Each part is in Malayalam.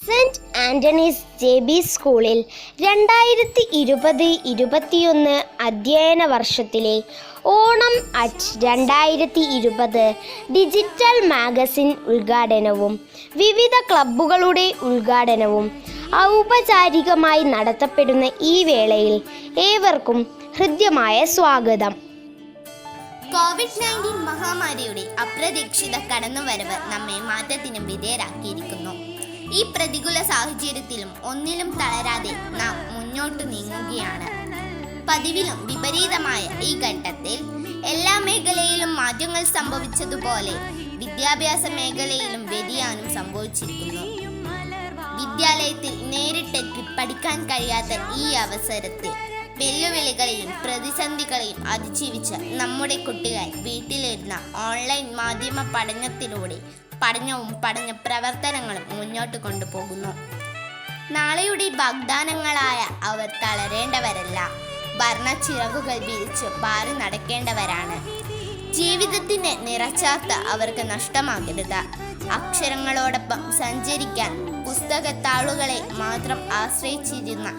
സെൻറ്റ് ആൻ്റണീസ് JB സ്കൂളിൽ 2020-21 അധ്യയന വർഷത്തിലെ ഓണം അറ്റ് 2020 ഡിജിറ്റൽ മാഗസിൻ ഉദ്ഘാടനവും വിവിധ ക്ലബ്ബുകളുടെ ഉദ്ഘാടനവും ഔപചാരികമായി നടത്തപ്പെടുന്ന ഈ വേളയിൽ ഏവർക്കും ഹൃദ്യമായ സ്വാഗതം. കോവിഡ്-19 മഹാമാരിയുടെ അപ്രതീക്ഷിത കടന്നുവരവ് നമ്മെ മാറ്റത്തിനും വിധേയരാക്കിയിരിക്കുന്നു. ഈ പ്രതികൂല സാഹചര്യത്തിലും ഒന്നിലും തളരാതെ നാം മുന്നോട്ട് നീങ്ങുകയാണ്. പതിവിലും വിപരീതമായ ഈ ഘട്ടത്തിൽ എല്ലാ മേഖലയിലും മാറ്റങ്ങൾ സംഭവിച്ചതുപോലെ വിദ്യാഭ്യാസ മേഖലയിലും വ്യതിയാനം സംഭവിച്ചിരിക്കുന്നു. വിദ്യാലയത്തിൽ നേരിട്ടെത്തി പഠിക്കാൻ കഴിയാത്ത ഈ അവസരത്തിൽ വെല്ലുവിളികളെയും പ്രതിസന്ധികളെയും അതിജീവിച്ച് നമ്മുടെ കുട്ടികൾ വീട്ടിലിരുന്ന ഓൺലൈൻ മാധ്യമ പഠനത്തിലൂടെ പഠനവും പഠന പ്രവർത്തനങ്ങളും മുന്നോട്ട് കൊണ്ടുപോകുന്നു. നാളെയുടെ വാഗ്ദാനങ്ങളായ അവർ തളരേണ്ടവരല്ല, വർണ്ണച്ചിറകുകൾ വിരിച്ച് പാറി നടക്കേണ്ടവരാണ്. ജീവിതത്തിന് നിറച്ചാർത്ത അവർക്ക് നഷ്ടമാകരുത്. അക്ഷരങ്ങളോടൊപ്പം സഞ്ചരിക്കാൻ പുസ്തകത്താളുകളെ മാത്രം ആശ്രയിച്ചിരുന്ന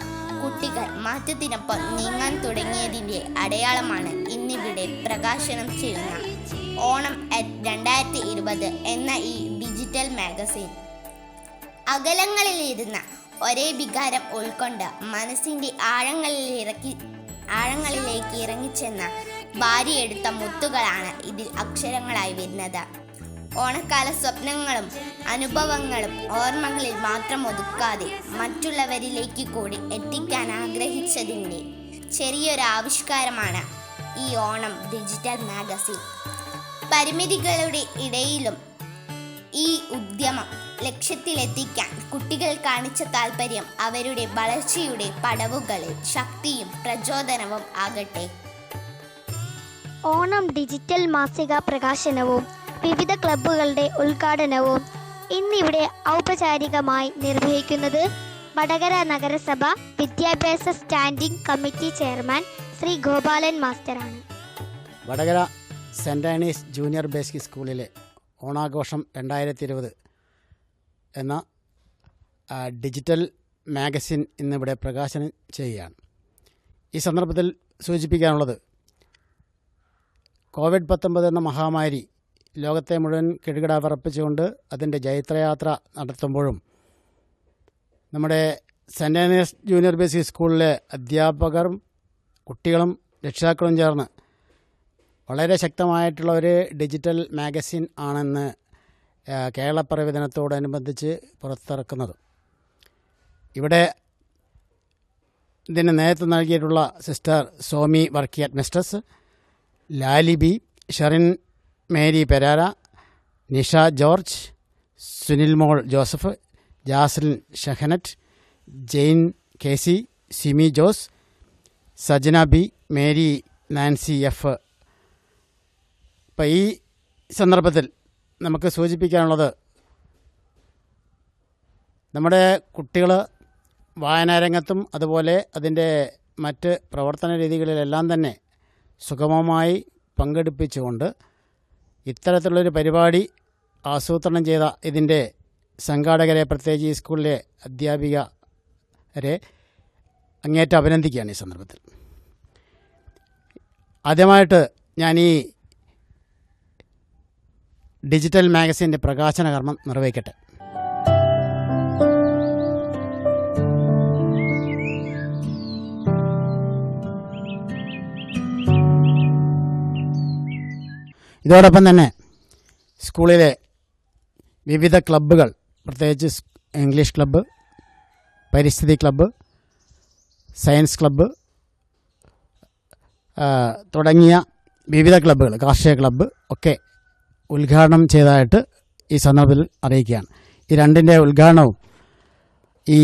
കുട്ടികൾ മാറ്റത്തിനൊപ്പം നീങ്ങാൻ തുടങ്ങിയതിൻ്റെ അടയാളമാണ് ഇന്നിവിടെ പ്രകാശനം ചെയ്യുന്ന ഓണം അറ്റ് 2020 എന്ന ഈ ഡിജിറ്റൽ മാഗസിൻ. അകലങ്ങളിലിരുന്ന ഒരേ വികാരം ഉൾക്കൊണ്ട് മനസ്സിൻ്റെ ആഴങ്ങളിലേക്ക് ഇറങ്ങിച്ചെന്ന വാരിയെടുത്ത മുത്തുകളാണ് ഇതിൽ അക്ഷരങ്ങളായി വരുന്നത്. ഓണക്കാല സ്വപ്നങ്ങളും അനുഭവങ്ങളും ഓർമ്മകളിൽ മാത്രം ഒതുക്കാതെ മറ്റുള്ളവരിലേക്ക് കൂടി എത്തിക്കാൻ ആഗ്രഹിച്ചതിൻ്റെ ചെറിയൊരു ആവിഷ്കാരമാണ് ഈ ഓണം ഡിജിറ്റൽ മാഗസിൻ. പരിമിതികളുടെ ഇടയിലും ഈ ഉദ്യമം ലക്ഷ്യത്തിലെത്തിക്കാൻ കുട്ടികൾ കാണിച്ച താല്പര്യം അവരുടെ വളർച്ചയുടെ പടവുകളിൽ ശക്തിയും പ്രചോദനവും ആകട്ടെ. ഓണം ഡിജിറ്റൽ മാസിക പ്രകാശനവും വിവിധ ക്ലബ്ബുകളുടെ ഉദ്ഘാടനവും ഇന്നിവിടെ ഔപചാരികമായി നിർവഹിക്കുന്നത് വടകര നഗരസഭ വിദ്യാഭ്യാസ standing committee chairman Shri Gopalan മാസ്റ്ററാണ്. Vadakara saint Anne's junior basic സ്കൂളിലെ ഓണാഘോഷം 2020 എന്ന ഡിജിറ്റൽ മാഗസിൻ ഇന്നിവിടെ പ്രകാശനം ചെയ്യുകയാണ്. ഈ സന്ദർഭത്തിൽ സൂചിപ്പിക്കാനുള്ളത്, കോവിഡ്-19 എന്ന മഹാമാരി ലോകത്തെ മുഴുവൻ കിടുകിട വിറപ്പിച്ചുകൊണ്ട് അതിൻ്റെ ജൈത്രയാത്ര നടത്തുമ്പോഴും നമ്മുടെ സെൻറ് ആനീസ് ജൂനിയർ ബേസിക് സ്കൂളിലെ അധ്യാപകരും കുട്ടികളും രക്ഷിതാക്കളും ചേർന്ന് വളരെ ശക്തമായിട്ടുള്ള ഒരു ഡിജിറ്റൽ മാഗസിൻ ആണെന്ന് കേരളപ്പിറവി ദിനത്തോടനുബന്ധിച്ച് പുറത്തിറക്കുന്നത്. ഇവിടെ ഇതിന് നേതൃത്വം നൽകിയിട്ടുള്ള സിസ്റ്റർ സോമി വർക്കി അഡ്മിനിസ്ട്രസ്, ലാലിബി, ഷെറിൻ മേരി പെരാര, നിഷ ജോർജ്, സുനിൽ മോൾ ജോസഫ്, ജാസ്ലിൻ ഷഹനറ്റ്, Jain KC, Simi Jose, Sajana B, Mary Nancy F. ഇപ്പം ഈ സന്ദർഭത്തിൽ നമുക്ക് സൂചിപ്പിക്കാനുള്ളത്, നമ്മുടെ കുട്ടികൾ വായനാരംഗത്തും അതുപോലെ അതിൻ്റെ മറ്റ് പ്രവർത്തന രീതികളിലെല്ലാം തന്നെ സുഗമമായി പങ്കെടുപ്പിച്ചുകൊണ്ട് ഇത്തരത്തിലുള്ളൊരു പരിപാടി ആസൂത്രണം ചെയ്ത ഇതിൻ്റെ സംഘാടകരെ, പ്രത്യേകിച്ച് ഈ സ്കൂളിലെ അധ്യാപികരെ അങ്ങേറ്റം അഭിനന്ദിക്കുകയാണ് ഈ സന്ദർഭത്തിൽ. ആദ്യമായിട്ട് ഞാൻ ഈ ഡിജിറ്റൽ മാഗസിൻ്റെ പ്രകാശന കർമ്മം നിർവഹിക്കട്ടെ. ഇതോടൊപ്പം തന്നെ സ്കൂളിലെ വിവിധ ക്ലബ്ബുകൾ, പ്രത്യേകിച്ച് ഇംഗ്ലീഷ് ക്ലബ്ബ്, പരിസ്ഥിതി ക്ലബ്ബ്, സയൻസ് ക്ലബ്ബ് തുടങ്ങിയ വിവിധ ക്ലബ്ബുകൾ, കാർഷിക ക്ലബ്ബ് ഒക്കെ ഉദ്ഘാടനം ചെയ്തതായിട്ട് ഈ സന്ദർഭത്തിൽ അറിയിക്കുകയാണ്. ഈ രണ്ടിൻ്റെ ഉദ്ഘാടനവും ഈ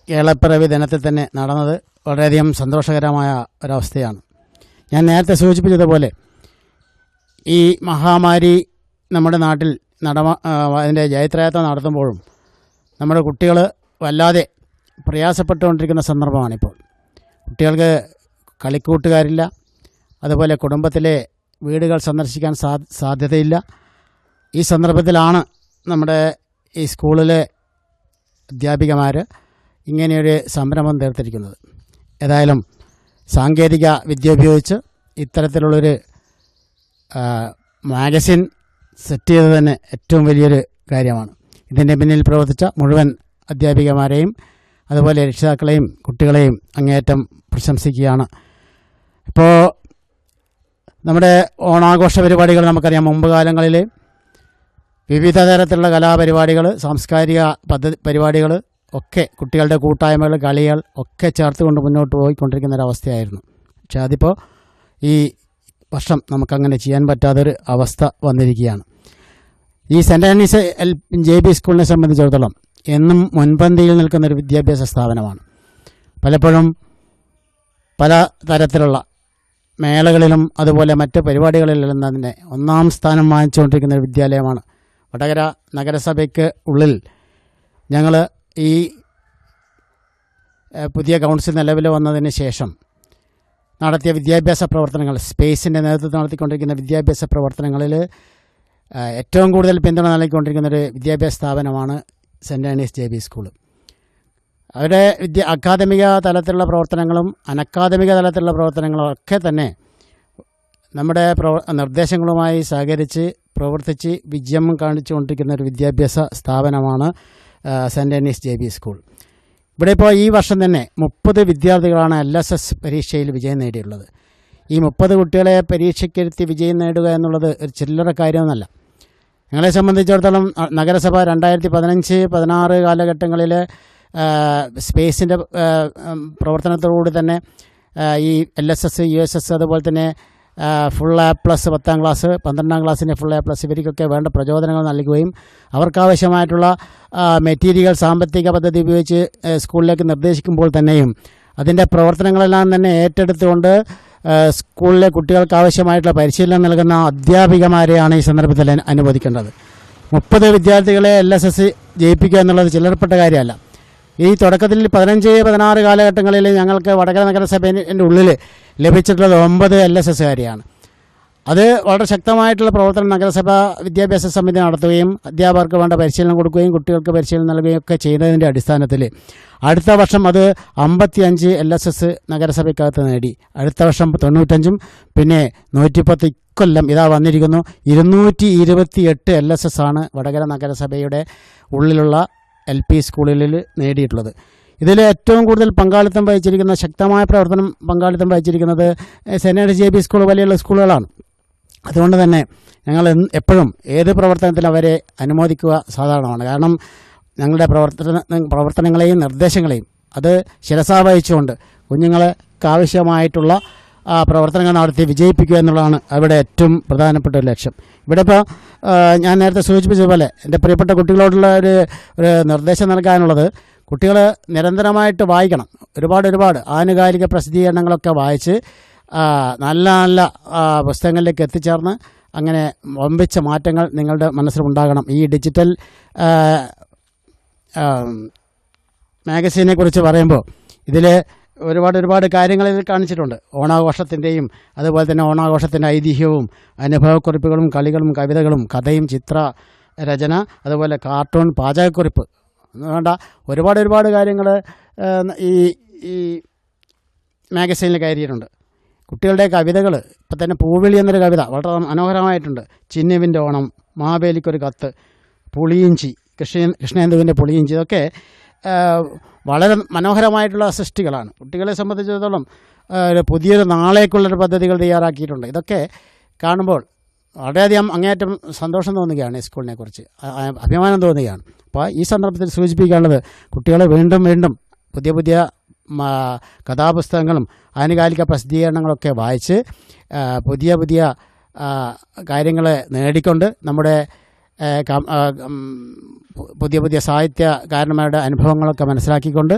കേരളപ്പിറവി ദിനത്തിൽ തന്നെ നടന്നത് വളരെയധികം സന്തോഷകരമായ ഒരവസ്ഥയാണ്. ഞാൻ നേരത്തെ സൂചിപ്പിച്ചതുപോലെ ഈ മഹാമാരി നമ്മുടെ നാട്ടിൽ അതിൻ്റെ ജൈത്രയാത്ര നടത്തുമ്പോഴും നമ്മുടെ കുട്ടികൾ വല്ലാതെ പ്രയാസപ്പെട്ടുകൊണ്ടിരിക്കുന്ന സന്ദർഭമാണിപ്പോൾ. കുട്ടികൾക്ക് കളിക്കൂട്ടുകാരില്ല, അതുപോലെ കുടുംബത്തിലെ വീടുകൾ സന്ദർശിക്കാൻ സാധ്യതയില്ല. ഈ സന്ദർഭത്തിലാണ് നമ്മുടെ ഈ സ്കൂളിലെ അധ്യാപികമാർ ഇങ്ങനെയൊരു സംരംഭം തീർത്തിരിക്കുന്നത്. ഏതായാലും സാങ്കേതിക വിദ്യ ഉപയോഗിച്ച് ഇത്തരത്തിലുള്ളൊരു മാഗസിൻ സെറ്റ് ചെയ്തത് തന്നെ ഏറ്റവും വലിയൊരു കാര്യമാണ്. ഇതിൻ്റെ പിന്നിൽ പ്രവർത്തിച്ച മുഴുവൻ അധ്യാപികമാരെയും അതുപോലെ രക്ഷിതാക്കളെയും കുട്ടികളെയും അങ്ങേയറ്റം പ്രശംസിക്കുകയാണ്. ഇപ്പോൾ നമ്മുടെ ഓണാഘോഷ പരിപാടികൾ നമുക്കറിയാം. മുമ്പ് കാലങ്ങളിൽ വിവിധ തരത്തിലുള്ള കലാപരിപാടികൾ, സാംസ്കാരിക പരിപാടികൾ ഒക്കെ കുട്ടികളുടെ കൂട്ടായ്മകൾ, കളികൾ ഒക്കെ ചേർത്തുകൊണ്ട് മുന്നോട്ട് പോയിക്കൊണ്ടിരിക്കുന്ന ഒരവസ്ഥയായിരുന്നു. പക്ഷേ അതിപ്പോൾ ഈ വർഷം നമുക്കങ്ങനെ ചെയ്യാൻ പറ്റാത്തൊരു അവസ്ഥ വന്നിരിക്കുകയാണ്. ഈ സെൻറ് ആൻഡ്രീസ് JB സ്കൂളിനെ സംബന്ധിച്ചിടത്തോളം എന്നും മുൻപന്തിയിൽ നിൽക്കുന്നൊരു വിദ്യാഭ്യാസ സ്ഥാപനമാണ്. പലപ്പോഴും പല തരത്തിലുള്ള മേളകളിലും അതുപോലെ മറ്റ് പരിപാടികളിലെല്ലാം തന്നെ ഒന്നാം സ്ഥാനം വാങ്ങിച്ചുകൊണ്ടിരിക്കുന്ന ഒരു വിദ്യാലയമാണ്. വടകര നഗരസഭയ്ക്ക് ഉള്ളിൽ ഞങ്ങൾ ഈ പുതിയ കൗൺസിൽ നിലവിൽ വന്നതിന് ശേഷം നടത്തിയ വിദ്യാഭ്യാസ പ്രവർത്തനങ്ങൾ, സ്പേസിൻ്റെ നേതൃത്വം നടത്തിക്കൊണ്ടിരിക്കുന്ന വിദ്യാഭ്യാസ പ്രവർത്തനങ്ങളിൽ ഏറ്റവും കൂടുതൽ പിന്തുണ നൽകിക്കൊണ്ടിരിക്കുന്നൊരു വിദ്യാഭ്യാസ സ്ഥാപനമാണ് സെൻറ് ആൻഡ്രീസ് JB സ്കൂൾ. അവരുടെ അക്കാദമിക തലത്തിലുള്ള പ്രവർത്തനങ്ങളും അനക്കാദമിക തലത്തിലുള്ള പ്രവർത്തനങ്ങളും ഒക്കെ തന്നെ നമ്മുടെ നിർദ്ദേശങ്ങളുമായി സഹകരിച്ച് പ്രവർത്തിച്ച് വിജയം കാണിച്ചുകൊണ്ടിരിക്കുന്ന ഒരു വിദ്യാഭ്യാസ സ്ഥാപനമാണ് സെൻറ് ആൻഡ്രീസ് JB സ്കൂൾ. ഇവിടെ ഇപ്പോൾ ഈ വർഷം തന്നെ 30 വിദ്യാർത്ഥികളാണ് LSS പരീക്ഷയിൽ വിജയം നേടിയിട്ടുള്ളത്. ഈ 30 കുട്ടികളെ പരീക്ഷയ്ക്കിരുത്തി വിജയം നേടുക എന്നുള്ളത് ഒരു ചില്ലറ കാര്യമൊന്നുമല്ല. ഞങ്ങളെ സംബന്ധിച്ചിടത്തോളം നഗരസഭ 2015-16 കാലഘട്ടങ്ങളിൽ സ്പേസിൻ്റെ പ്രവർത്തനത്തോടുകൂടി തന്നെ ഈ LSS, USS അതുപോലെ തന്നെ ഫുൾ A+ 10ാം ക്ലാസ്, 12ാം ക്ലാസ്സിൻ്റെ ഫുൾ A+ ഇവർക്കൊക്കെ വേണ്ട പ്രചോദനങ്ങൾ നൽകുകയും അവർക്കാവശ്യമായിട്ടുള്ള മെറ്റീരിയൽ സാമ്പത്തിക പദ്ധതി ഉപയോഗിച്ച് സ്കൂളിലേക്ക് നിർദ്ദേശിക്കുമ്പോൾ തന്നെയും അതിൻ്റെ പ്രവർത്തനങ്ങളെല്ലാം തന്നെ ഏറ്റെടുത്തുകൊണ്ട് സ്കൂളിലെ കുട്ടികൾക്ക് ആവശ്യമായിട്ടുള്ള പരിശീലനം നൽകുന്ന അധ്യാപികമാരെയാണ് ഈ സന്ദർഭത്തിൽ അനുവദിക്കേണ്ടത്. 30 വിദ്യാർത്ഥികളെ LSS ജയിപ്പിക്കുക എന്നുള്ളത് ചില്ലറപ്പെട്ട കാര്യമല്ല. ഈ തുടക്കത്തിൽ 15-16 കാലഘട്ടങ്ങളിൽ ഞങ്ങൾക്ക് വടകര നഗരസഭേൻ്റെ ഉള്ളിൽ ലഭിച്ചിട്ടുള്ളത് 9 LSSകാരെയാണ്. അത് വളരെ ശക്തമായിട്ടുള്ള പ്രവർത്തനം നഗരസഭ വിദ്യാഭ്യാസ സമിതി നടത്തുകയും അധ്യാപകർക്ക് വേണ്ട പരിശീലനം കൊടുക്കുകയും കുട്ടികൾക്ക് പരിശീലനം നൽകുകയും ഒക്കെ ചെയ്യുന്നതിൻ്റെ അടിസ്ഥാനത്തിൽ അടുത്ത വർഷം അത് 55 LSS നഗരസഭയ്ക്കകത്ത് നേടി. അടുത്ത വർഷം 95, പിന്നെ 110 കൊല്ലം ഇതാ വന്നിരിക്കുന്നു. 228 LSS ആണ് വടകര നഗരസഭയുടെ ഉള്ളിലുള്ള LP സ്കൂളുകളിൽ നേടിയിട്ടുള്ളത്. ഇതിൽ ഏറ്റവും കൂടുതൽ പങ്കാളിത്തം വഹിച്ചിരിക്കുന്ന, ശക്തമായ പങ്കാളിത്തം വഹിച്ചിരിക്കുന്നത് സെൻറ് ആൻഡ്രീസ് JB സ്കൂൾ പോലെയുള്ള സ്കൂളുകളാണ്. അതുകൊണ്ട് തന്നെ ഞങ്ങൾ എപ്പോഴും ഏത് പ്രവർത്തനത്തിലും അവരെ അനുമോദിക്കുക സാധാരണമാണ്. കാരണം ഞങ്ങളുടെ പ്രവർത്തനങ്ങളെയും നിർദ്ദേശങ്ങളെയും അത് ശിരസാ വഹിച്ചുകൊണ്ട് കുഞ്ഞുങ്ങൾക്ക് ആവശ്യമായിട്ടുള്ള പ്രവർത്തനങ്ങൾ നടത്തി വിജയിപ്പിക്കുക എന്നുള്ളതാണ് അവിടെ ഏറ്റവും പ്രധാനപ്പെട്ട ഒരു ലക്ഷ്യം. ഇവിടെ ഇപ്പോൾ ഞാൻ നേരത്തെ സൂചിപ്പിച്ചതുപോലെ എൻ്റെ പ്രിയപ്പെട്ട കുട്ടികളോടുള്ള ഒരു നിർദ്ദേശം നൽകാനുള്ളത്, കുട്ടികൾ നിരന്തരമായിട്ട് വായിക്കണം. ഒരുപാട് ആനുകാലിക പ്രസിദ്ധീകരണങ്ങളൊക്കെ വായിച്ച് നല്ല നല്ല പുസ്തകങ്ങളിലേക്ക് എത്തിച്ചേർന്ന് അങ്ങനെ വമ്പിച്ച മാറ്റങ്ങൾ നിങ്ങളുടെ മനസ്സിലുണ്ടാകണം. ഈ ഡിജിറ്റൽ മാഗസീനെ കുറിച്ച് പറയുമ്പോൾ ഇതിൽ ഒരുപാട് കാര്യങ്ങൾ ഇതിൽ കാണിച്ചിട്ടുണ്ട്. ഓണാഘോഷത്തിൻ്റെയും അതുപോലെ തന്നെ ഓണാഘോഷത്തിൻ്റെ ഐതിഹ്യവും അനുഭവക്കുറിപ്പുകളും കളികളും കവിതകളും കഥയും ചിത്രരചന അതുപോലെ കാർട്ടൂൺ, പാചകക്കുറിപ്പ് വേണ്ട ഒരുപാട് കാര്യങ്ങൾ ഈ മാഗസീനിൽ കയറിയിട്ടുണ്ട്. കുട്ടികളുടെ കവിതകൾ ഇപ്പം തന്നെ പൂവിളി എന്നൊരു കവിത വളരെ മനോഹരമായിട്ടുണ്ട്. ചിന്നുവിൻ്റെ ഓണം, മാവേലിക്കൊരു കത്ത്, പുളിയിഞ്ചി, കൃഷ്ണേന്ദുവിൻ്റെ പുളിയിഞ്ചി, ഇതൊക്കെ വളരെ മനോഹരമായിട്ടുള്ള സൃഷ്ടികളാണ്. കുട്ടികളെ സംബന്ധിച്ചിടത്തോളം പുതിയൊരു നാളേക്കുള്ളൊരു പദ്ധതികൾ തയ്യാറാക്കിയിട്ടുണ്ട്. ഇതൊക്കെ കാണുമ്പോൾ വളരെയധികം അങ്ങേയറ്റം സന്തോഷം തോന്നുകയാണ്. ഈ സ്കൂളിനെ കുറിച്ച് അഭിമാനം തോന്നുകയാണ്. അപ്പോൾ ഈ സന്ദർഭത്തിൽ സൂചിപ്പിക്കാനുള്ളത്, കുട്ടികളെ വീണ്ടും പുതിയ കഥാപുസ്തകങ്ങളും ആനുകാലിക പ്രസിദ്ധീകരണങ്ങളൊക്കെ വായിച്ച് പുതിയ കാര്യങ്ങൾ നേടിക്കൊണ്ട് നമ്മുടെ പുതിയ സാഹിത്യകാരന്മാരുടെ അനുഭവങ്ങളൊക്കെ മനസ്സിലാക്കിക്കൊണ്ട്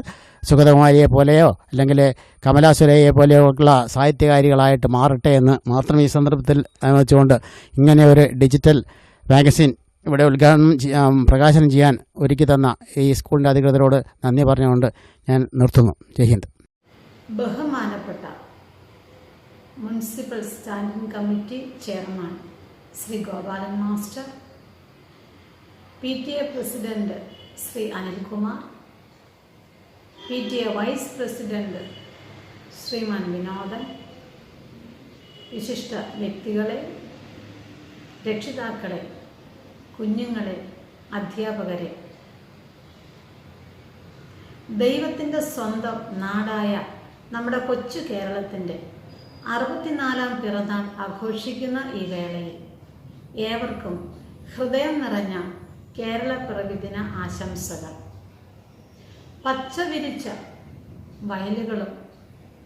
സുഗതകുമാരിയെ പോലെയോ അല്ലെങ്കിൽ കമലാ സുരയ്യയെ പോലെയോ ഉള്ള സാഹിത്യകാരികളായിട്ട് മാറട്ടെ എന്ന് മാത്രം ഈ സന്ദർഭത്തിൽ വെച്ചുകൊണ്ട് ഇങ്ങനെ ഒരു ഡിജിറ്റൽ മാഗസിൻ ഇവിടെ പ്രകാശനം ചെയ്യാൻ ഒരുക്കി തന്ന ഈ സ്കൂളിൻ്റെ അധികൃതരോട് നന്ദി പറഞ്ഞുകൊണ്ട് ഞാൻ നിർത്തുന്നു. ജയ് ഹിന്ദ്. ബഹുമാനപ്പെട്ട municipal standing committee chairman Shri Gopalan master, PTA president Shri Anilkumar, PTA vice president ശ്രീമാൻ വിനോദൻ, വിശിഷ്ട വ്യക്തികളെ, രക്ഷിതാക്കളെ, കുഞ്ഞുങ്ങളെ, അധ്യാപകരെ, ദൈവത്തിൻ്റെ സ്വന്തം നാടായ നമ്മുടെ കൊച്ചു കേരളത്തിൻ്റെ 64-ാം പിറന്നാൾ ആഘോഷിക്കുന്ന ഈ വേളയിൽ ഏവർക്കും ഹൃദയം നിറഞ്ഞ കേരളപ്പിറവി ദിന ആശംസകൾ. പച്ച വിരിച്ച വയലുകളും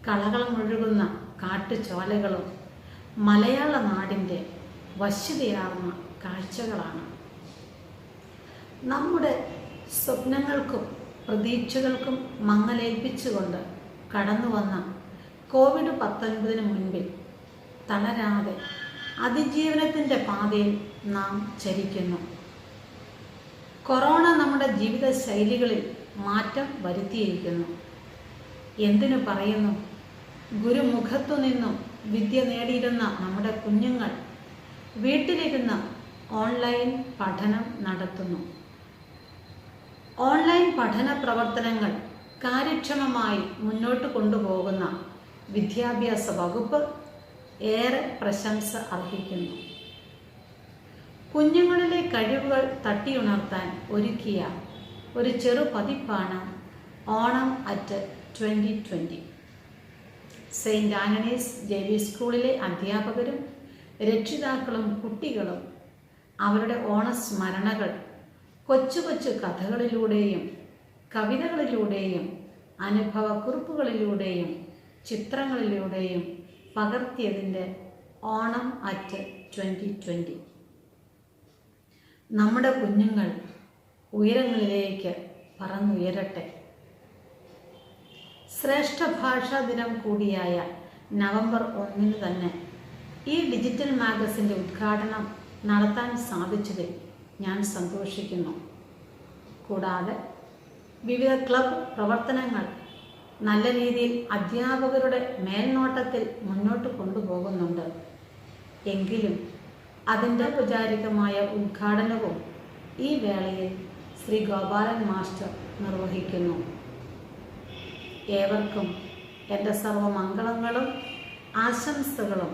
കളകളമൊഴുകുന്ന കാട്ടുചോലകളും മലയാള നാടിൻ്റെ വശ്യതയാർന്ന കാഴ്ചകളാണ്. നമ്മുടെ സ്വപ്നങ്ങൾക്കും പ്രതീക്ഷകൾക്കും മങ്ങലേൽപ്പിച്ചുകൊണ്ട് കടന്നു വന്ന COVID-19 മുൻപിൽ തളരാതെ അതിജീവനത്തിൻ്റെ പാതയിൽ നാം ചരിക്കുന്നു. കൊറോണ നമ്മുടെ ജീവിത ശൈലികളിൽ മാറ്റം വരുത്തിയിരിക്കുന്നു. എന്തിനു പറയുന്നു, ഗുരുമുഖത്തു നിന്നും വിദ്യ നേടിയിരുന്ന നമ്മുടെ കുഞ്ഞുങ്ങൾ വീട്ടിലിരുന്ന് ഓൺലൈൻ പഠനം നടത്തുന്നു. ഓൺലൈൻ പഠന പ്രവർത്തനങ്ങൾ കാര്യക്ഷമമായി മുന്നോട്ട് കൊണ്ടുപോകുന്ന വിദ്യാഭ്യാസ വകുപ്പ് ഏറെ പ്രശംസ അർഹിക്കുന്നു. കുഞ്ഞുങ്ങളിലെ കഴിവുകൾ തട്ടിയുണർത്താൻ ഒരുക്കിയ ഒരു ചെറു പതിപ്പാണ് Onam at 2020. Saint Antony's JV സ്കൂളിലെ അധ്യാപകരും രക്ഷിതാക്കളും കുട്ടികളും അവരുടെ ഓണസ്മരണകൾ കൊച്ചു കൊച്ചു കഥകളിലൂടെയും കവിതകളിലൂടെയും അനുഭവക്കുറിപ്പുകളിലൂടെയും ചിത്രങ്ങളിലൂടെയും പകർത്തിയതിൻ്റെ ഓണം അറ്റ് 2020. നമ്മുടെ കുഞ്ഞുങ്ങൾ ഉയരങ്ങളിലേക്ക് പറന്നുയരട്ടെ. ശ്രേഷ്ഠ ഭാഷാ ദിനം കൂടിയായ നവംബർ 1 തന്നെ ഈ ഡിജിറ്റൽ മാഗസിൻ്റെ ഉദ്ഘാടനം നടത്താൻ സാധിച്ചതിൽ ഞാൻ സന്തോഷിക്കുന്നു. കൂടാതെ വിവിധ ക്ലബ് പ്രവർത്തനങ്ങൾ നല്ല രീതിയിൽ അധ്യാപകരുടെ മേൽനോട്ടത്തിൽ മുന്നോട്ട് കൊണ്ടുപോകുന്നുണ്ട്. എങ്കിലും അതിൻ്റെ ഔപചാരികമായ ഉദ്ഘാടനവും ഈ വേളയിൽ ശ്രീ ഗോപാലൻ മാസ്റ്റർ നിർവഹിക്കുന്നു. ഏവർക്കും എൻ്റെ സർവമംഗളങ്ങളും ആശംസകളും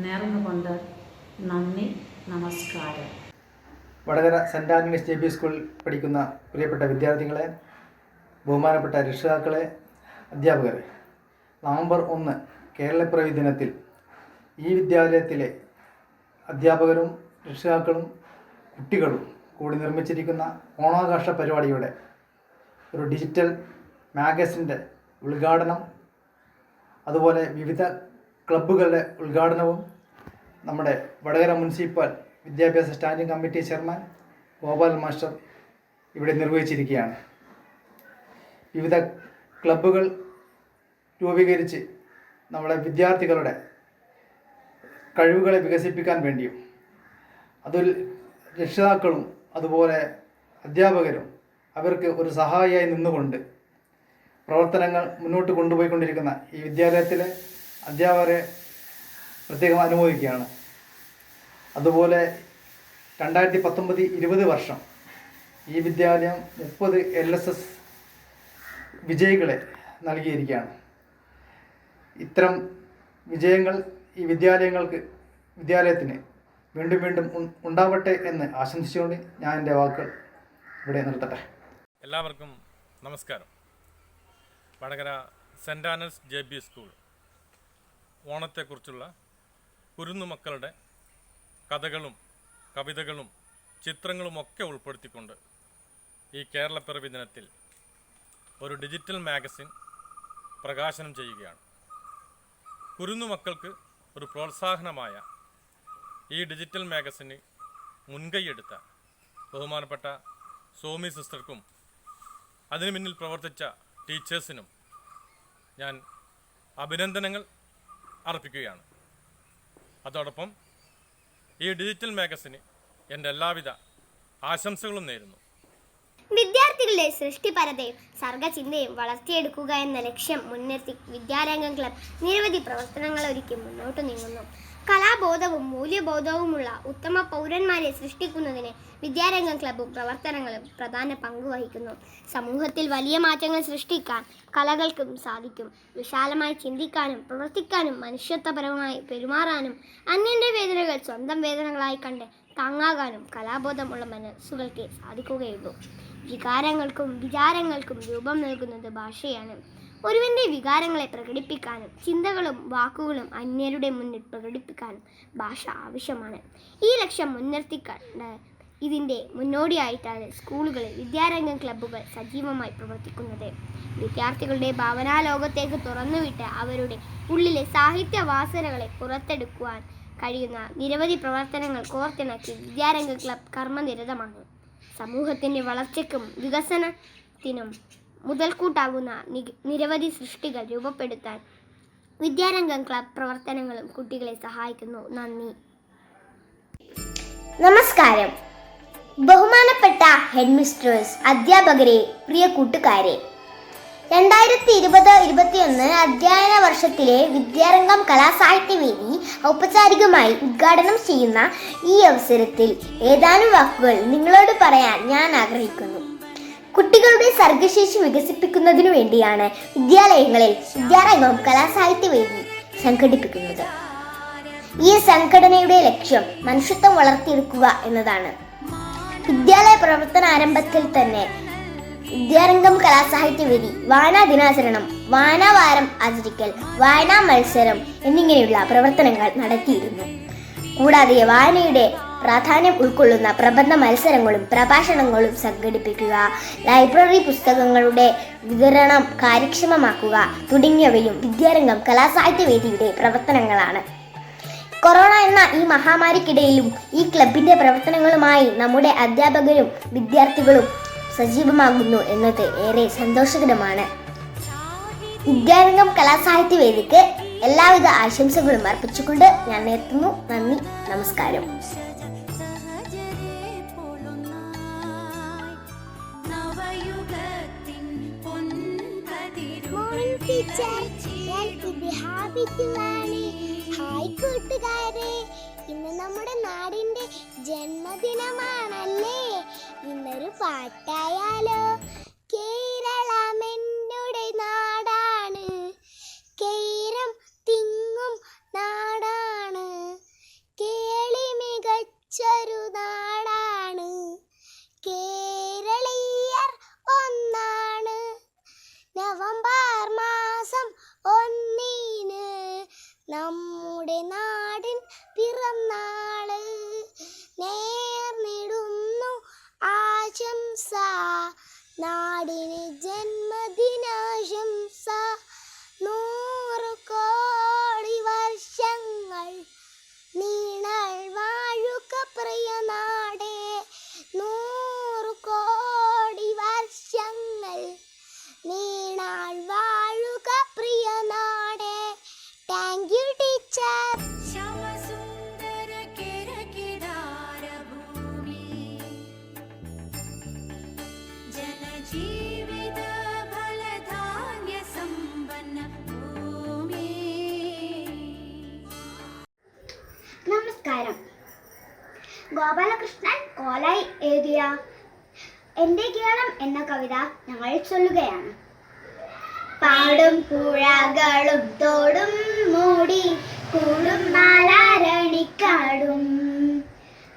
നേർന്നുകൊണ്ട് നന്ദി, നമസ്കാരം. വടകര സെൻറ്റ് ആൻ്റണീസ് JV സ്കൂളിൽ പഠിക്കുന്ന പ്രിയപ്പെട്ട വിദ്യാർത്ഥികളെ, ബഹുമാനപ്പെട്ട രക്ഷിതാക്കളെ, അധ്യാപകരെ, നവംബർ 1 കേരളപ്പിറവി ദിനത്തിൽ ഈ വിദ്യാലയത്തിലെ അധ്യാപകരും രക്ഷിതാക്കളും കുട്ടികളും കൂടി നിർമ്മിച്ചിരിക്കുന്ന ഓണാഘോഷ പരിപാടിയുടെ ഒരു ഡിജിറ്റൽ മാഗസിൻ്റെ ഉദ്ഘാടനം, അതുപോലെ വിവിധ ക്ലബ്ബുകളുടെ ഉദ്ഘാടനവും നമ്മുടെ വടകര മുനിസിപ്പൽ വിദ്യാഭ്യാസ standing committee chairman Gopal master ഇവിടെ നിർവഹിച്ചിരിക്കുകയാണ്. വിവിധ ക്ലബ്ബുകൾ രൂപീകരിച്ച് നമ്മുടെ വിദ്യാർത്ഥികളുടെ കഴിവുകളെ വികസിപ്പിക്കാൻ വേണ്ടിയും അതിൽ രക്ഷിതാക്കളും അതുപോലെ അധ്യാപകരും അവർക്ക് ഒരു സഹായിയായി നിന്നുകൊണ്ട് പ്രവർത്തനങ്ങൾ മുന്നോട്ട് കൊണ്ടുപോയിക്കൊണ്ടിരിക്കുന്ന ഈ വിദ്യാലയത്തിലെ അധ്യാപകരെ പ്രത്യേകം അനുമോദിക്കുകയാണ്. അതുപോലെ 2019-20 വർഷം ഈ വിദ്യാലയം 30 LSS വിജയികളെ നൽകിയിരിക്കുകയാണ്. ഇത്തരം വിജയങ്ങൾ ഈ വിദ്യാലയത്തിന് വീണ്ടും വീണ്ടും ഉണ്ടാവട്ടെ എന്ന് ആശംസിച്ചുകൊണ്ട് ഞാൻ എൻ്റെ വാക്കുകൾ ഇവിടെ നിർത്തട്ടെ. എല്ലാവർക്കും നമസ്കാരം. Vadakara saint Antony's JV school ഓണത്തെക്കുറിച്ചുള്ള കുരുന്നുമക്കളുടെ കഥകളും കവിതകളും ചിത്രങ്ങളുമൊക്കെ ഉൾപ്പെടുത്തിക്കൊണ്ട് ഈ കേരളപ്പിറവി ദിനത്തിൽ ഒരു ഡിജിറ്റൽ മാഗസിൻ പ്രകാശനം ചെയ്യുകയാണ്. കുരുന്നുമക്കൾക്ക് ഒരു പ്രോത്സാഹനമായ ഈ ഡിജിറ്റൽ മാഗസിന് മുൻകൈയെടുത്ത ബഹുമാനപ്പെട്ട സോമി സിസ്റ്റർക്കും അതിനു പിന്നിൽ പ്രവർത്തിച്ച ടീച്ചേഴ്സിനും ഞാൻ അഭിനന്ദനങ്ങൾ അർപ്പിക്കുകയാണ്. അതോടൊപ്പം ഈ ഡിജിറ്റൽ മാഗസിന് എൻ്റെ എല്ലാവിധ ആശംസകളും നേരുന്നു. വിദ്യാർത്ഥികളുടെ സൃഷ്ടിപരതയും സർഗചിന്തയും വളർത്തിയെടുക്കുക എന്ന ലക്ഷ്യം മുൻനിർത്തി വിദ്യാരംഗം ക്ലബ് നിരവധി പ്രവർത്തനങ്ങൾ ഒരുക്കി മുന്നോട്ട് നീങ്ങുന്നു. കലാബോധവും മൂല്യബോധവുമുള്ള ഉത്തമ പൗരന്മാരെ സൃഷ്ടിക്കുന്നതിന് വിദ്യാരംഗം ക്ലബ്ബും പ്രവർത്തനങ്ങളും പ്രധാന പങ്ക് വഹിക്കുന്നു. സമൂഹത്തിൽ വലിയ മാറ്റങ്ങൾ സൃഷ്ടിക്കാൻ കലകൾക്കും സാധിക്കും. വിശാലമായി ചിന്തിക്കാനും പ്രവർത്തിക്കാനും മനുഷ്യത്വപരമായി പെരുമാറാനും അന്യൻ്റെ വേദനകൾ സ്വന്തം വേദനകളായി കണ്ട് താങ്ങാകാനും കലാബോധമുള്ള മനസ്സുകൾക്ക് സാധിക്കുകയുള്ളൂ. വികാരങ്ങൾക്കും വിചാരങ്ങൾക്കും രൂപം നൽകുന്നത് ഭാഷയാണ്. ഒരുവൻ്റെ വികാരങ്ങളെ പ്രകടിപ്പിക്കാനും ചിന്തകളും വാക്കുകളും അന്യരുടെ മുന്നിൽ പ്രകടിപ്പിക്കാനും ഭാഷ ആവശ്യമാണ്. ഈ ലക്ഷ്യം മുൻനിർത്തിക്കൊണ്ട് ഇതിൻ്റെ മുന്നോടിയായിട്ടാണ് സ്കൂളുകളിൽ വിദ്യാരംഗം ക്ലബ്ബുകൾ സജീവമായി പ്രവർത്തിക്കുന്നത്. വിദ്യാർത്ഥികളുടെ ഭാവനാലോകത്തേക്ക് തുറന്നുവിട്ട് അവരുടെ ഉള്ളിലെ സാഹിത്യ വാസനകളെ പുറത്തെടുക്കുവാൻ കഴിയുന്ന നിരവധി പ്രവർത്തനങ്ങൾ കോർത്തിണക്കി വിദ്യാരംഗം ക്ലബ്ബ് കർമ്മനിരതമാണ്. സമൂഹത്തിൻ്റെ വളർച്ചയ്ക്കും വികസനത്തിനും മുതൽക്കൂട്ടാകുന്ന നിരവധി സൃഷ്ടികൾ രൂപപ്പെടുത്താൻ വിദ്യാരംഗം ക്ലബ്ബ് പ്രവർത്തനങ്ങളും കുട്ടികളെ സഹായിക്കുന്നു. നന്ദി. നമസ്കാരം. ബഹുമാനപ്പെട്ട ഹെഡ് മിസ്ട്രസ്, അധ്യാപകരെ, പ്രിയ കൂട്ടുകാരെ, 2020-21 അധ്യയന വർഷത്തിലെ വിദ്യാരംഗം കലാസാഹിത്യവേദി ഔപചാരികമായി ഉദ്ഘാടനം ചെയ്യുന്ന ഈ അവസരത്തിൽ ഏതാനും വാക്കുകൾ നിങ്ങളോട് പറയാൻ ഞാൻ ആഗ്രഹിക്കുന്നു. കുട്ടികളുടെ സർഗശേഷി വികസിപ്പിക്കുന്നതിനു വേണ്ടിയാണ് വിദ്യാലയങ്ങളിൽ വിദ്യാരംഗം കലാസാഹിത്യവേദി സംഘടിപ്പിക്കുന്നത്. ഈ സംഘടനയുടെ ലക്ഷ്യം മനുഷ്യത്വം വളർത്തിയെടുക്കുക എന്നതാണ്. വിദ്യാലയ പ്രവർത്തനാരംഭത്തിൽ തന്നെ വിദ്യാരംഗം കലാസാഹിത്യവേദി വായനാ ദിനാചരണം, വായനാ വാരം ആചരിക്കൽ, വായനാ മത്സരം എന്നിങ്ങനെയുള്ള പ്രവർത്തനങ്ങൾ നടത്തിയിരുന്നു. കൂടാതെ വായനയുടെ പ്രാധാന്യം ഉൾക്കൊള്ളുന്ന പ്രബന്ധ മത്സരങ്ങളും പ്രഭാഷണങ്ങളും സംഘടിപ്പിക്കുക, ലൈബ്രറി പുസ്തകങ്ങളുടെ വിതരണം കാര്യക്ഷമമാക്കുക തുടങ്ങിയവയും വിദ്യാരംഗം കലാസാഹിത്യവേദിയുടെ പ്രവർത്തനങ്ങളാണ്. കൊറോണ എന്ന ഈ മഹാമാരിക്കിടയിലും ഈ ക്ലബിൻ്റെ പ്രവർത്തനങ്ങളുമായി നമ്മുടെ അധ്യാപകരും വിദ്യാർത്ഥികളും സജീവമാകുന്നു എന്നത് ഏറെ സന്തോഷകരമാണ്. വിദ്യാരംഗം കലാസാഹിത്യവേദിക്ക് എല്ലാവിധ ആശംസകളും അർപ്പിച്ചുകൊണ്ട് ഞാൻ നിർത്തുന്നു. നന്ദി, നമസ്കാരം. ഹായ് കൂട്ടുകാരെ, ഇന്ന് നമ്മുടെ നാടിന്റെ ജന്മദിനമാണല്ലേ. ഇന്നൊരു പാട്ടായാലോ? കേരളം എന്നുടെ നാടാണ്, കേരം തിങ്ങും നാടാണ്, കേളി മികച്ചൊരു നാടാണ്, കേരളീയർ ഒന്നാണ്. നവംബർ മാസം 1 നമ്മുടെ നാടിൻ പിറന്നാള്. നേർന്നിടുന്നു ആശംസ, നാടിന് ജന്മദിനാശംസ. 100 കോടി വർഷങ്ങൾ നീണാൾ വാഴുക പ്രിയ നാടേ. 100 കോടി വർഷങ്ങൾ നീണാൾ വാഴുക പ്രിയ നാടേ. Thank you teacher. നമസ്കാരം. ഗോപാലകൃഷ്ണൻ കോലായി എഴുതിയ എൻ്റെ കേരളം എന്ന കവിത ഞങ്ങൾ ചൊല്ലുകയാണ്. പാടും പുഴകളും തോടും മൂടി കൂടും മാലാരണിക്കാടും,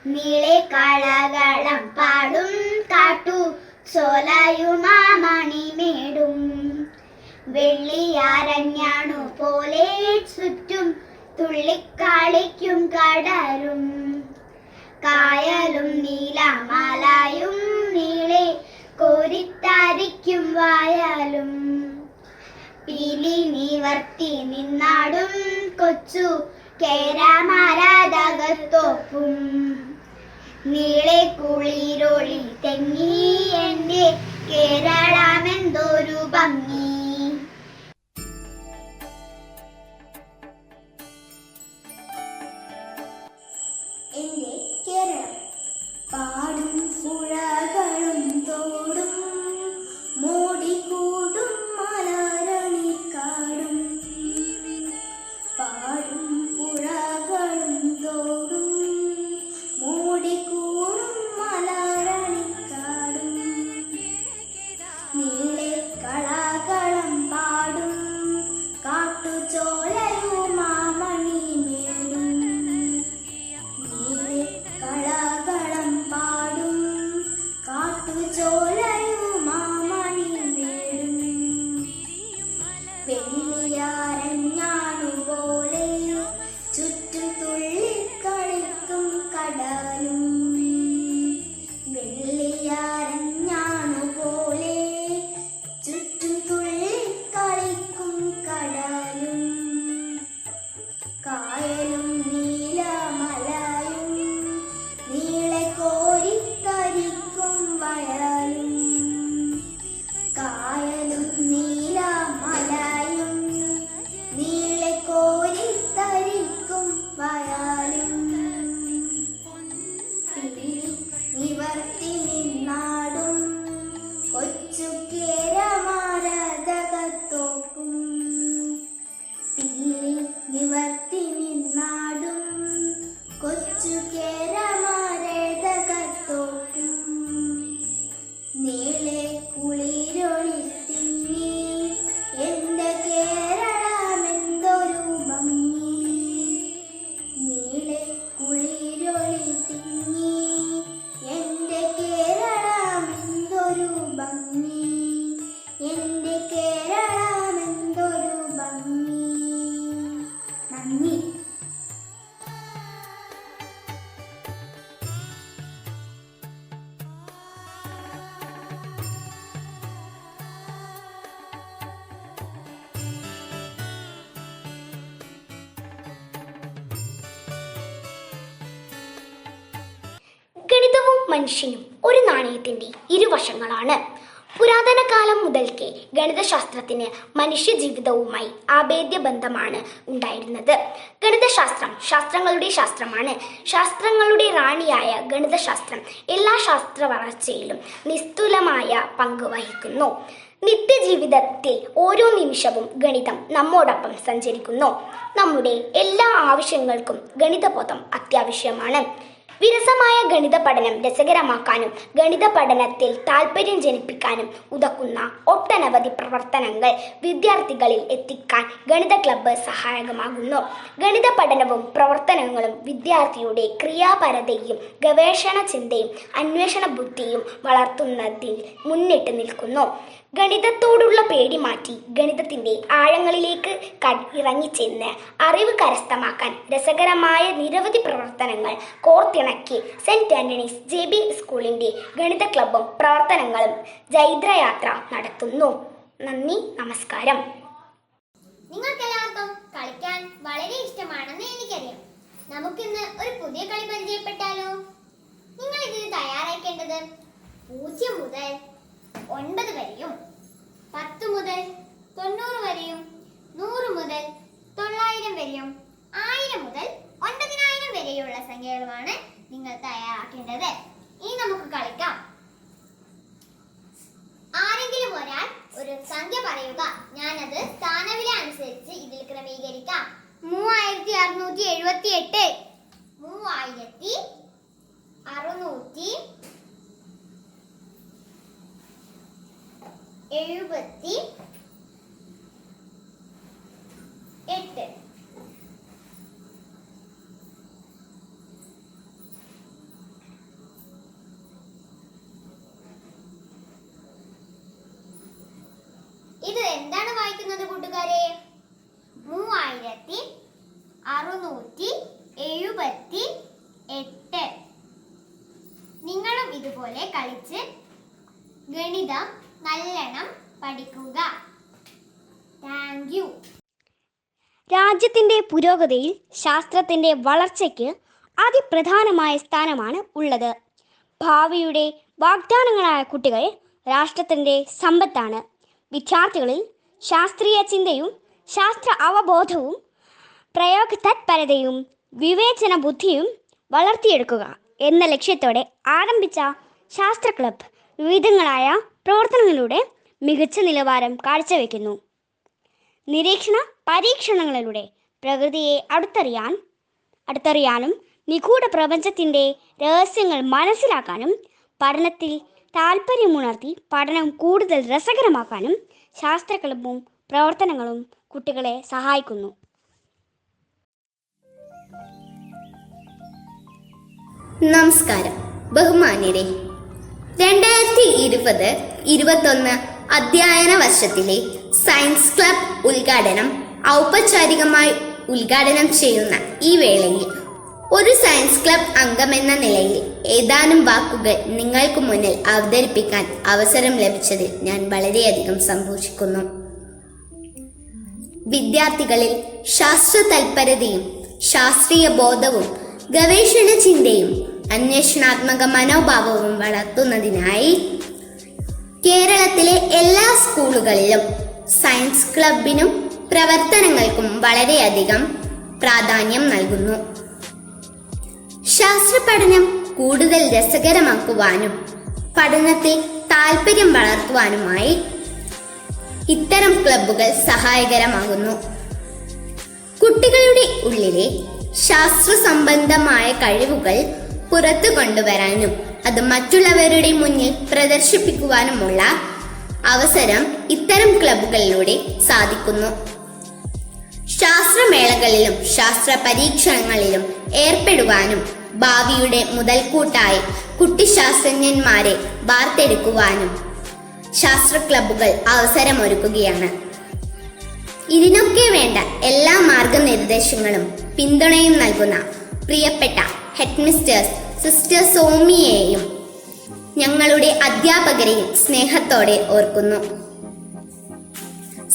നീളെ കളകളം പാടും കാട്ടു ചോലയുമാ മണിമേടും, വെള്ളിയാരഞ്ഞാണു പോലെ ചുറ്റും തുള്ളിക്കളിക്കും കടലും, കായലും നീലമലയും നീളെ കോരിത്താരിക്കും വയലും, പീലി നിവർത്തി നിന്നാടും കൊച്ചു കേരമരതകത്തോപ്പും, നീളെ കുളിരൊളി തെങ്ങി എൻ്റെ കേരളമെന്തൊരു ഭംഗി. എൻ്റെ കേരളം പാടും പുഴകളും തോടും മൂടിക്കൂടും മലരണിക്കാടും, പാടും പുഴകളും ഗണിതവും മനുഷ്യനും ഒരു നാണയത്തിന്റെ ഇരുവശങ്ങളാണ്. പുരാതന കാലം മുതൽക്കേ ഗണിതശാസ്ത്രത്തിന് മനുഷ്യജീവിതവുമായി അഭേദ്യ ബന്ധമാണ് ഉണ്ടായിരുന്നത്. ഗണിതശാസ്ത്രം ശാസ്ത്രങ്ങളുടെ ശാസ്ത്രമാണ്. ശാസ്ത്രങ്ങളുടെ റാണിയായ ഗണിതശാസ്ത്രം എല്ലാ ശാസ്ത്ര വളർച്ചയിലും നിസ്തുലമായ പങ്ക് വഹിക്കുന്നു. നിത്യജീവിതത്തിൽ ഓരോ നിമിഷവും ഗണിതം നമ്മോടൊപ്പം സഞ്ചരിക്കുന്നു. നമ്മുടെ എല്ലാ ആവശ്യങ്ങൾക്കും ഗണിതബോധം അത്യാവശ്യമാണ്. വിരസമായ ഗണിത പഠനം രസകരമാക്കാനും ഗണിത പഠനത്തിൽ താല്പര്യം ജനിപ്പിക്കാനും ഉതകുന്ന ഒട്ടനവധി പ്രവർത്തനങ്ങൾ വിദ്യാർത്ഥികളിൽ എത്തിക്കാൻ ഗണിത ക്ലബ്ബ് സഹായകമാകുന്നു. ഗണിത പഠനവും പ്രവർത്തനങ്ങളും വിദ്യാർത്ഥിയുടെ ക്രിയാപരതയും ഗവേഷണ ചിന്തയും അന്വേഷണ ബുദ്ധിയും വളർത്തുന്നതിൽ മുന്നിട്ട് നിൽക്കുന്നു. ഗണിതത്തോടുള്ള പേടി മാറ്റി ഗണിതത്തിന്റെ ആഴങ്ങളിലേക്ക് ഇറങ്ങിച്ചെന്ന് അറിവ് കരസ്ഥമാക്കാൻ രസകരമായ നിരവധി പ്രവർത്തനങ്ങൾ കോർത്തിണക്കി സെന്റ് ആന്റണീസ് JB സ്കൂളിന്റെ ഗണിത ക്ലബ്ബും പ്രവർത്തനങ്ങളും ജൈത്രയാത്ര നടത്തുന്നു. നന്ദി, നമസ്കാരം. നിങ്ങൾക്കെല്ലാവർക്കും കളിക്കാൻ വളരെ ഇഷ്ടമാണെന്ന് എനിക്കറിയാം. നമുക്കിന്ന് ഒരു പുതിയ കളി പരിചയപ്പെട്ടാലോ? നിങ്ങൾ ഇതിന് തയ്യാറാക്കേണ്ടത് 0 മുതൽ 9 വരെയും 10 മുതൽ 90 വരെയും 100 മുതൽ 900 വരെയും 1000 മുതൽ 9000 വരെയുള്ള സംഖ്യകളുമാണ് നിങ്ങൾ തയ്യാറാക്കേണ്ടത്. ഇനി നമുക്ക് കളിക്കാം. ആരെങ്കിലും ഒരാൾ ഒരു സംഖ്യ പറയുക. ഞാനത് സ്ഥാനവില അനുസരിച്ച് ഇതിൽ ക്രമീകരിക്കാം. 3678, 3678, ഇത് എന്താണ് വായിക്കുന്നത് കൂട്ടുകാരെ? 3678. നിങ്ങളും ഇതുപോലെ കളിച്ച് ഗണിതം നല്ലോണം പഠിക്കുക. Thank you. രാജ്യത്തിന്റെ പുരോഗതിയിൽ ശാസ്ത്രത്തിന്റെ വളർച്ചയ്ക്ക് അതിപ്രധാനമായ സ്ഥാനമാണ് ഉള്ളത്. ഭാവിയുടെ വാഗ്ദാനങ്ങളായ കുട്ടികൾ രാഷ്ട്രത്തിന്റെ സമ്പത്താണ്. വിദ്യാർത്ഥികളിൽ ശാസ്ത്രീയ ചിന്തയും ശാസ്ത്ര അവബോധവും പ്രയോഗ തത്പരതയും വിവേചന ബുദ്ധിയും വളർത്തിയെടുക്കുക എന്ന ലക്ഷ്യത്തോടെ ആരംഭിച്ച ശാസ്ത്ര ക്ലബ്ബ് വിവിധങ്ങളായ പ്രവർത്തനങ്ങളിലൂടെ മികച്ച നിലവാരം കാഴ്ചവെക്കുന്നു. നിരീക്ഷണ പരീക്ഷണങ്ങളിലൂടെ പ്രകൃതിയെ അടുത്തറിയാനും നിഗൂഢ പ്രപഞ്ചത്തിൻ്റെ രഹസ്യങ്ങൾ മനസ്സിലാക്കാനും പഠനത്തിൽ താല്പര്യമുണർത്തി പഠനം കൂടുതൽ രസകരമാക്കാനും ശാസ്ത്ര ക്ലബ്ബും പ്രവർത്തനങ്ങളും കുട്ടികളെ സഹായിക്കുന്നു. നമസ്കാരം ബഹുമാന്യരെ. 2020-21 അധ്യയന വർഷത്തിലെ സയൻസ് ക്ലബ് ഉദ്ഘാടനം ഔപചാരികമായി ഉദ്ഘാടനം ചെയ്യുന്ന ഈ വേളയിൽ ഒരു സയൻസ് ക്ലബ് അംഗമെന്ന നിലയിൽ ഏതാനും വാക്കുകൾ നിങ്ങൾക്ക് മുന്നിൽ അവതരിപ്പിക്കാൻ അവസരം ലഭിച്ചതിൽ ഞാൻ വളരെയധികം സന്തോഷിക്കുന്നു. വിദ്യാർത്ഥികളിൽ ശാസ്ത്ര തൽപരതയും ശാസ്ത്രീയ ബോധവും ഗവേഷണ ചിന്തയും അന്വേഷണാത്മക മനോഭാവവും വളർത്തുന്നതിനായി കേരളത്തിലെ എല്ലാ സ്കൂളുകളിലും സയൻസ് ക്ലബിനും പ്രവർത്തനങ്ങൾക്കും വളരെയധികം പ്രാധാന്യം നൽകുന്നു. ശാസ്ത്ര പഠനം കൂടുതൽ രസകരമാക്കുവാനും പഠനത്തിൽ താല്പര്യം വളർത്തുവാനുമായി ഇത്തരം ക്ലബ്ബുകൾ സഹായകരമാകുന്നു. കുട്ടികളുടെ ഉള്ളിലെ ശാസ്ത്ര സംബന്ധമായ കഴിവുകൾ പുറത്തു കൊണ്ടുവരാനും അത് മറ്റുള്ളവരുടെ മുന്നിൽ പ്രദർശിപ്പിക്കുവാനുമുള്ള അവസരം ഇത്തരം ക്ലബ്ബുകളിലൂടെ സാധിക്കുന്നു. ശാസ്ത്രമേളകളിലും ശാസ്ത്ര പരീക്ഷണങ്ങളിലും ഏർപ്പെടുവാനും ഭാവിയുടെ മുതൽക്കൂട്ടായി കുട്ടി ശാസ്ത്രജ്ഞന്മാരെ വാർത്തെടുക്കുവാനും ശാസ്ത്ര ക്ലബ്ബുകൾ അവസരമൊരുക്കുകയാണ്. ഇതിനൊക്കെ വേണ്ട എല്ലാ മാർഗനിർദ്ദേശങ്ങളും പിന്തുണയും നൽകുന്ന പ്രിയപ്പെട്ട ഹെഡ് മിസ്റ്റേഴ്സ് സിസ്റ്റർ സോമിയെയും ഞങ്ങളുടെ അധ്യാപകരെയും സ്നേഹത്തോടെ ഓർക്കുന്നു.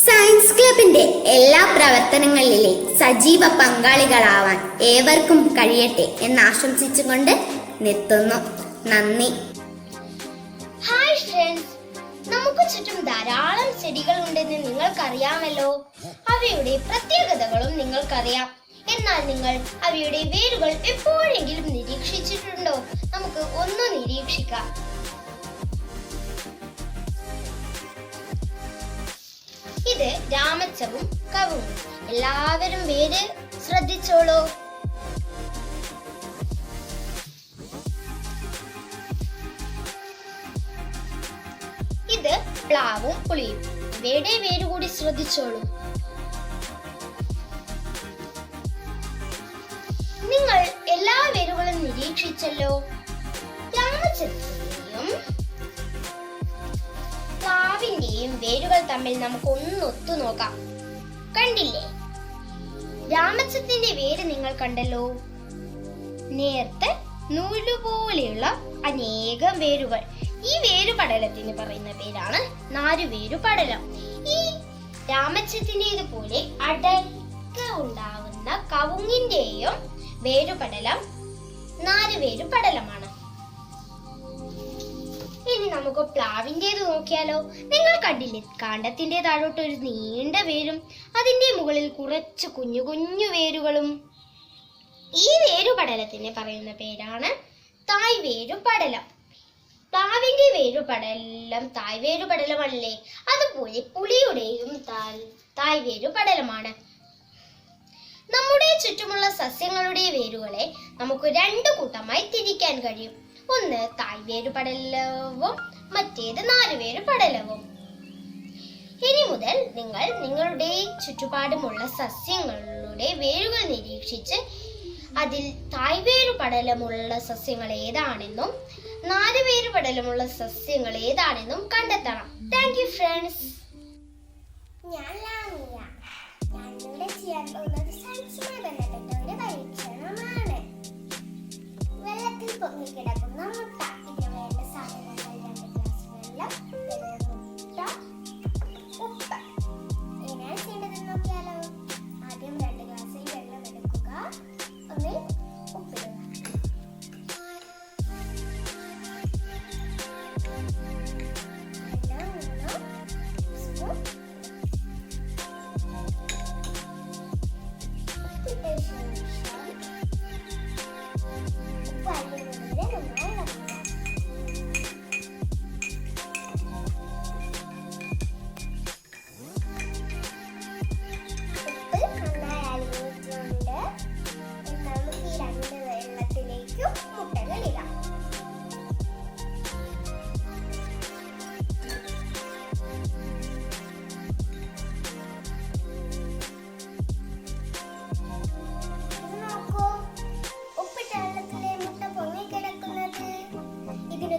സയൻസ് ക്ലബിന്റെ എല്ലാ പ്രവർത്തനങ്ങളിലെ സജീവ പങ്കാളികളാവാൻ ഏവർക്കും കഴിയട്ടെ എന്ന് ആശംസിച്ചുകൊണ്ട് നിർത്തുന്നു. നന്ദി. ഹായ് ഫ്രണ്ട്സ്, നമുക്ക് ചുറ്റും ധാരാളം ചെടികൾ ഉണ്ടെന്ന് നിങ്ങൾക്കറിയാമല്ലോ. അവയുടെ പ്രത്യേകതകളും നിങ്ങൾക്കറിയാം. എന്നാൽ നിങ്ങൾ അവയുടെ വേരുകൾ എപ്പോഴെങ്കിലും നിരീക്ഷിച്ചിട്ടുണ്ടോ? നമുക്ക് ഒന്ന് നിരീക്ഷിക്കാം. ഇത് രാമച്ചവും കവുങ്ങും. എല്ലാവരും വേര് ശ്രദ്ധിച്ചോളൂ. ഇത് പ്ലാവും പുളിയും. ഇവയുടെ വേര് കൂടി ശ്രദ്ധിച്ചോളൂ. നിങ്ങൾ എല്ലാ വേരുകളും നിരീക്ഷിച്ചല്ലോ. രാമച്ചത്തിന്റെയും പ്ലാവിന്റെയും വേരുകൾ തമ്മിൽ നമുക്ക് ഒന്നൊത്തു നോക്കാം. കണ്ടില്ലേ? രാമച്ചത്തിന്റെ വേര് നിങ്ങൾ കണ്ടല്ലോ. നേർത്ത നൂലുപോലെയുള്ള അനേകം വേരുകൾ. ഈ വേരുപടലത്തിന് പറയുന്ന പേരാണ് നാരുവേരുപടലം. ഈ രാമച്ചത്തിന്റേതുപോലെ അടക്ക ഉണ്ടാകുന്ന കവുങ്ങിന്റെയും വേരുപടലം നാരുവേരുപടലമാണ്. ഇനി നമുക്ക് പ്ലാവിന്റേത് നോക്കിയാലോ. നിങ്ങൾ കണ്ടില്ലേ, കാണ്ഡത്തിന്റെ താഴോട്ട് ഒരു നീണ്ട വേരും അതിന്റെ മുകളിൽ കുറച്ച് കുഞ്ഞു കുഞ്ഞു വേരുകളും. ഈ വേരുപടലത്തിന് പറയുന്ന പേരാണ് തായ്വേരുപടലം. പ്ലാവിന്റെ വേരുപടലം തായ്വേരുപടലമല്ലേ? അതുപോലെ പുളിയുടെയും തായ്വേരുപടലമാണ്. നമ്മുടെ ചുറ്റുമുള്ള സസ്യങ്ങളുടെ വേരുകളെ നമുക്ക് രണ്ട് കൂട്ടമായി തിരിക്കാൻ കഴിയും. ഒന്ന് തായ്വേരുപടലവും മറ്റേത് നാരുവേരുപടലവും. ഇനി മുതൽ നിങ്ങൾ നിങ്ങളുടെ ചുറ്റുപാടുമുള്ള സസ്യങ്ങളുടെ വേരുകൾ നിരീക്ഷിച്ച് അതിൽ തായ്വേരുപടലമുള്ള സസ്യങ്ങൾ ഏതാണെന്നും നാരുവേരുപടലമുള്ള സസ്യങ്ങൾ ഏതാണെന്നും കണ്ടെത്തണം. Thank you friends. ഞാൻ ലാമിയ. ഞാനിവിടെ ചെയ്യാൻ പോകുന്നത് സയൻസുമായി ബന്ധപ്പെട്ട ഒരു പരീക്ഷണമാണ്. വെള്ളത്തിൽ പൊങ്ങിക്കിടക്കുന്ന മുട്ട. ഇതിന് വേണ്ട സാധനങ്ങൾ 2 ഗ്ലാസ് വെള്ളം, മുട്ട, ഉപ്പ്. എങ്ങനെയാണ് ചെയ്യേണ്ടതെന്ന് നോക്കിയാലോ. ആദ്യം 2 ഗ്ലാസ്സിൽ വെള്ളം എടുക്കുക. ഒന്നിൽ ഉപ്പിടുക.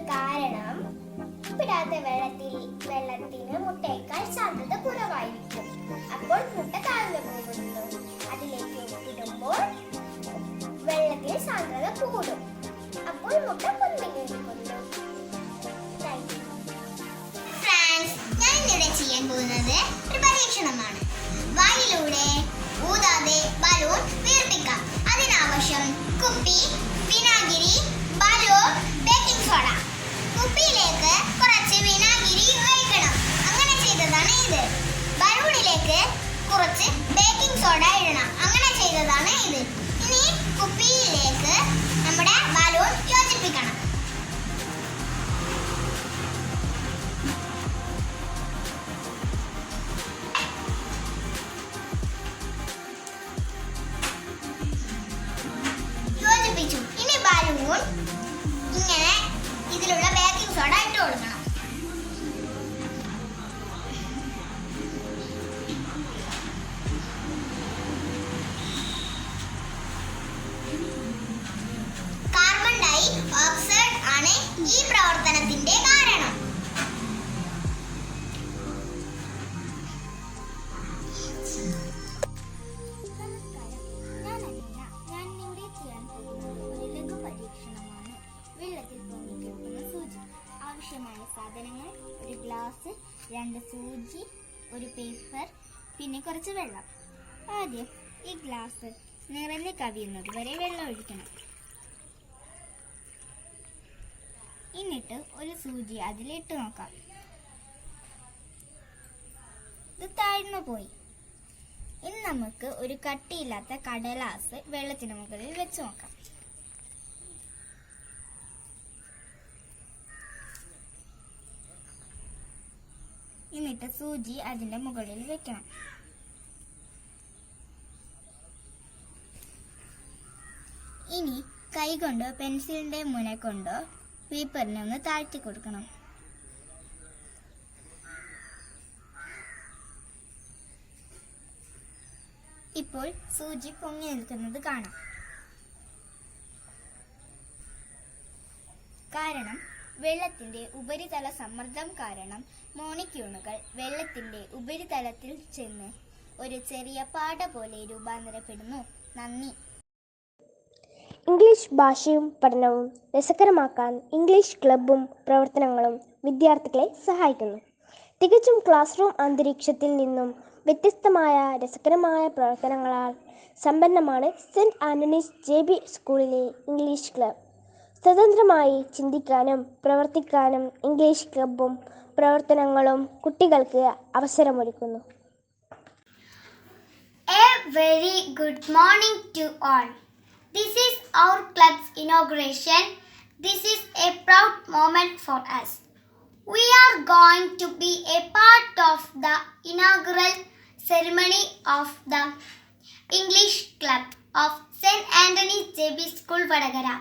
കാരണം ഉപ്പിടാത്ത വെള്ളത്തിന് മുട്ടയേക്കാൾ സാന്ദ്രത കുറവായിരിക്കും. അപ്പോൾ മുട്ട താഴ്ന്നു പോകുന്നു. അതിലേക്ക് ഉപ്പിടുമ്പോൾ വെള്ളത്തിന് സാന്ദ്രത കൂടും. അപ്പോൾ മുട്ട പൊന്തിക്കുന്നു. ഫ്രണ്ട്സ്, ഞാൻ ഇന്നിവിടെ ചെയ്യാൻ പോകുന്നത് ഒരു പരീക്ഷണമാണ്. വായിലൂടെ ഊതാതെ ബലൂൺ വീർപ്പിക്കാം. അതിനാവശ്യം കുപ്പി, വിനാഗിരി, ബലൂൺ, ബേക്കിംഗ് സോഡ. കുപ്പിയിലേക്ക് കുറച്ച് വിനാഗിരി ഒഴിക്കണം. അങ്ങനെ ചെയ്തതാണ് ഇത്. ബലൂണിലേക്ക് കുറച്ച് ബേക്കിംഗ് സോഡ ഇടണം. അങ്ങനെ ചെയ്തതാണ് ഇത്. ഇനി കുപ്പിയിലേക്ക് നമ്മുടെ ബലൂൺ യോജിപ്പിക്കണം. യോജിപ്പിച്ചു. ഇനി ബലൂൺ ഇങ്ങനെ ഇതിലുള്ള ബേക്കിംഗ് സോഡ ഇട്ട് കൊടുക്കണം. കാർബൺ ഡൈ ഓക്സൈഡ് ആണ് ഈ പ്രവർത്തനത്തിന്റെ കാരണം. ആവശ്യമായ സാധനങ്ങൾ: ഒരു ഗ്ലാസ്, 2 സൂചി, ഒരു പേപ്പർ, പിന്നെ കുറച്ച് വെള്ളം. ആദ്യം ഈ ഗ്ലാസ് നിറഞ്ഞ് കവിയുന്നത് വരെ വെള്ളം ഒഴിക്കണം. എന്നിട്ട് ഒരു സൂചി അതിലിട്ട് നോക്കാം. ഇത് താഴ്ന്നു പോയി. ഇനി നമുക്ക് ഒരു കട്ടിയില്ലാത്ത കടലാസ് വെള്ളത്തിന് മുകളിൽ വെച്ച് നോക്കാം. എന്നിട്ട് സൂചി അതിന്റെ മുകളിൽ വെക്കണം. ഇനി കൈകൊണ്ടോ പെൻസിലിന്റെ മുന കൊണ്ടോ പേപ്പറിനെ ഒന്ന് താഴ്ത്തി കൊടുക്കണം. ഇപ്പോൾ സൂചി പൊങ്ങി നിൽക്കുന്നത് കാണാം. കാരണം വെള്ളത്തിന്റെ ഉപരിതല സമ്മർദ്ദം കാരണം മോണിക്യൂണുകൾ വെള്ളത്തിന്റെ ഉപരിതലത്തിൽ ചെന്ന് ഒരു ചെറിയ പാട പോലെ രൂപാന്തരപ്പെടുന്നു. നന്ദി. ഇംഗ്ലീഷ് ഭാഷയും പഠനവും രസകരമാക്കാൻ ഇംഗ്ലീഷ് ക്ലബ്ബും പ്രവർത്തനങ്ങളും വിദ്യാർത്ഥികളെ സഹായിക്കുന്നു. തികച്ചും ക്ലാസ് റൂം അന്തരീക്ഷത്തിൽ നിന്നും വ്യത്യസ്തമായ രസകരമായ പ്രവർത്തനങ്ങളാൽ സമ്പന്നമാണ് സെന്റ് ആന്റണീസ് JB സ്കൂളിലെ ഇംഗ്ലീഷ് ക്ലബ്ബ്. സ്വതന്ത്രമായി ചിന്തിക്കാനും പ്രവർത്തിക്കാനും ഇംഗ്ലീഷ് ക്ലബ്ബും പ്രവർത്തനങ്ങളും കുട്ടികൾക്ക് അവസരമൊരുക്കുന്നു. A very good morning to all. This is our club's inauguration. This is a proud moment for us. We are going to be a part of the inaugural ceremony of the English Club of St. Anthony's JB School, Vadagara.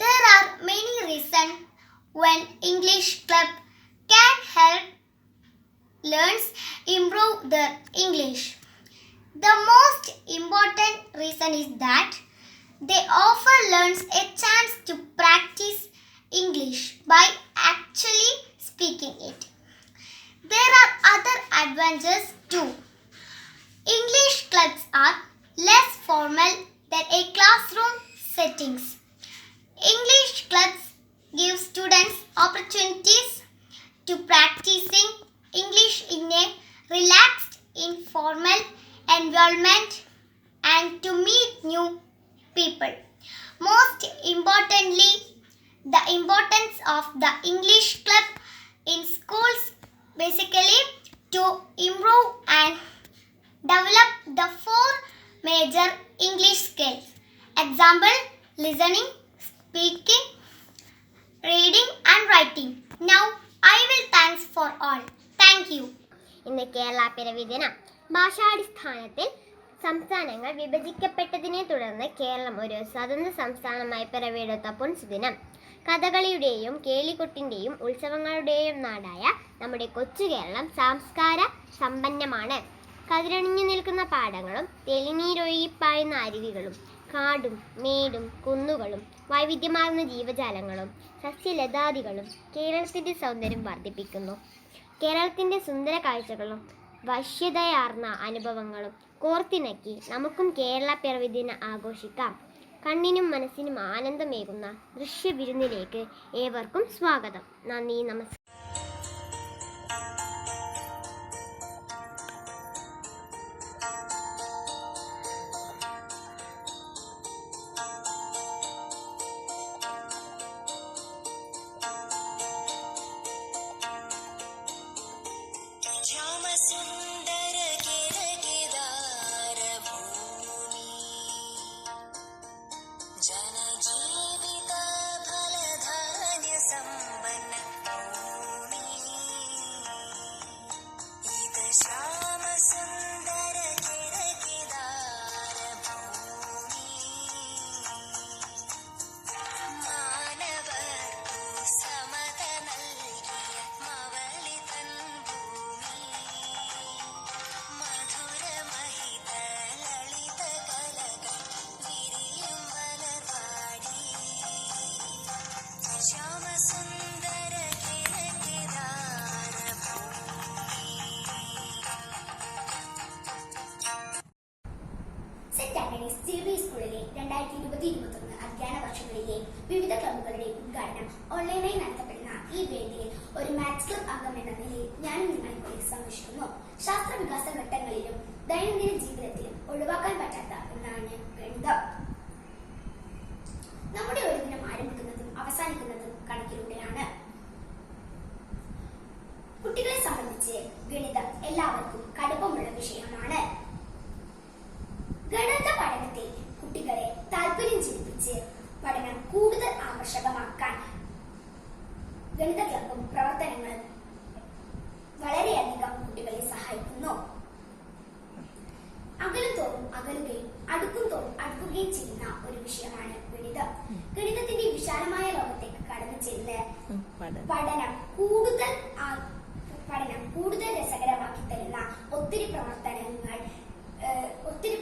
There are many reasons when English Club can help learners improve their English. The most important reason is that they offer learners a chance to practice English by actually speaking it. There are other advantages too. English clubs are less formal than a classroom settings. English clubs give students opportunities to practicing English in a relaxed, informal environment and to meet new people. Most importantly, the importance of the English club in schools basically to improve and develop the 4 major English skills. Example, listening, speaking, reading and writing. Now I will thanks for all. Thank you. ഇന്ന് കേരള പിറവി ദിനം. ഭാഷാടിസ്ഥാനത്തിൽ സംസ്ഥാനങ്ങൾ വിഭജിക്കപ്പെട്ടതിനെ തുടർന്ന് കേരളം ഒരു സ്വതന്ത്ര സംസ്ഥാനമായി പിറവിയെടുത്ത പൊൻസുദിനം. കഥകളിയുടെയും കേളികൊട്ടിൻ്റെയും ഉത്സവങ്ങളുടെയും നാടായ നമ്മുടെ കൊച്ചു കേരളം സംസ്കാര സമ്പന്നമാണ്. കതിരണിഞ്ഞു നിൽക്കുന്ന പാടങ്ങളും തെളിനീരൊഴുകിപ്പായുന്ന അരുവികളും കാടും മേടും കുന്നുകളും വൈവിധ്യമാർന്ന ജീവജാലങ്ങളും സസ്യലതാദികളും കേരളത്തിൻ്റെ സൗന്ദര്യം വർദ്ധിപ്പിക്കുന്നു. കേരളത്തിൻ്റെ സുന്ദര കാഴ്ചകളും വശ്യതയാർന്ന അനുഭവങ്ങളും കോർത്തിണക്കി നമുക്കും കേരള പിറവി ദിനം ആഘോഷിക്കാം. കണ്ണിനും മനസ്സിനും ആനന്ദമേകുന്ന ദൃശ്യവിരുന്നിലേക്ക് ഏവർക്കും സ്വാഗതം. നന്ദി, നമസ്കാരം. സെന്റ് ആന്റണീസ് JB സ്കൂളിലെ 2020-21 അധ്യയന വർഷങ്ങളിലെ വിവിധ ക്ലബ്ബുകളുടെ ഉദ്ഘാടനം ഓൺലൈനായി നടത്തപ്പെടുന്ന ഈ വേദിയിൽ ഒരു മാത്സ് ക്ലബ് അംഗം എന്ന നിലയിൽ ഞാനും നിങ്ങളെ സന്ദർശിക്കുന്നു. ശാസ്ത്ര വികാസ ഘട്ടങ്ങളിലും ദൈനംദിന ജീവിതത്തിലും ഒഴിവാക്കാൻ പറ്റാത്ത ഒന്നാണ് ഗണിതം. നമ്മുടെ ഒരു ദിനം ആരംഭിക്കുന്നതും അവസാനിക്കുന്നതും എല്ലാവർക്കും കടുപ്പമുള്ള വിഷയമാണ്. ഗണിത പഠനത്തിൽ കുട്ടികളെ താല്പര്യം ജനിപ്പിച്ച് പഠനം കൂടുതൽ ആകർഷകമാക്കാൻ ഗണിത ക്ലബും പ്രവർത്തനങ്ങളും വളരെയധികം കുട്ടികളെ സഹായിക്കുന്നു. അകലും തോറും അകലുകയും അടുക്കും തോറും അടുക്കുകയും ചെയ്യുന്ന ഒരു വിഷയമാണ് ഗണിതം. ഗണിതത്തിന്റെ വിശാലമായ ലോകത്തേക്ക് കടന്നു ചെന്ന് പഠനം കൂടുതൽ രസകരമാക്കി തരുന്ന ഒത്തിരി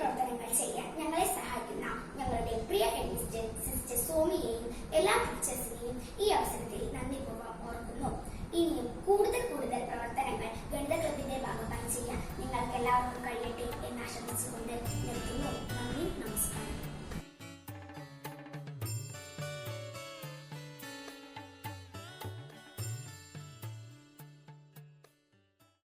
പ്രവർത്തനങ്ങൾ ചെയ്യാൻ ഞങ്ങളെ സഹായിക്കുന്ന ഞങ്ങളുടെ പ്രിയ ഹെഡ്മിസ്റ്റർ സിസ്റ്റർ സോമിയെയും എല്ലാ ടീച്ചേഴ്സിനെയും ഈ അവസരത്തിൽ നന്ദിപൂർവ്വം ഓർക്കുന്നു. ഇനിയും കൂടുതൽ പ്രവർത്തനങ്ങൾ ഗണിത ക്ലബിന്റെ ഭാഗമായി ചെയ്യാൻ നിങ്ങൾക്ക് എല്ലാവർക്കും കഴിയട്ടെ എന്ന് ആശംസിച്ചുകൊണ്ട് നിർത്തുന്നു. നന്ദി, നമസ്കാരം.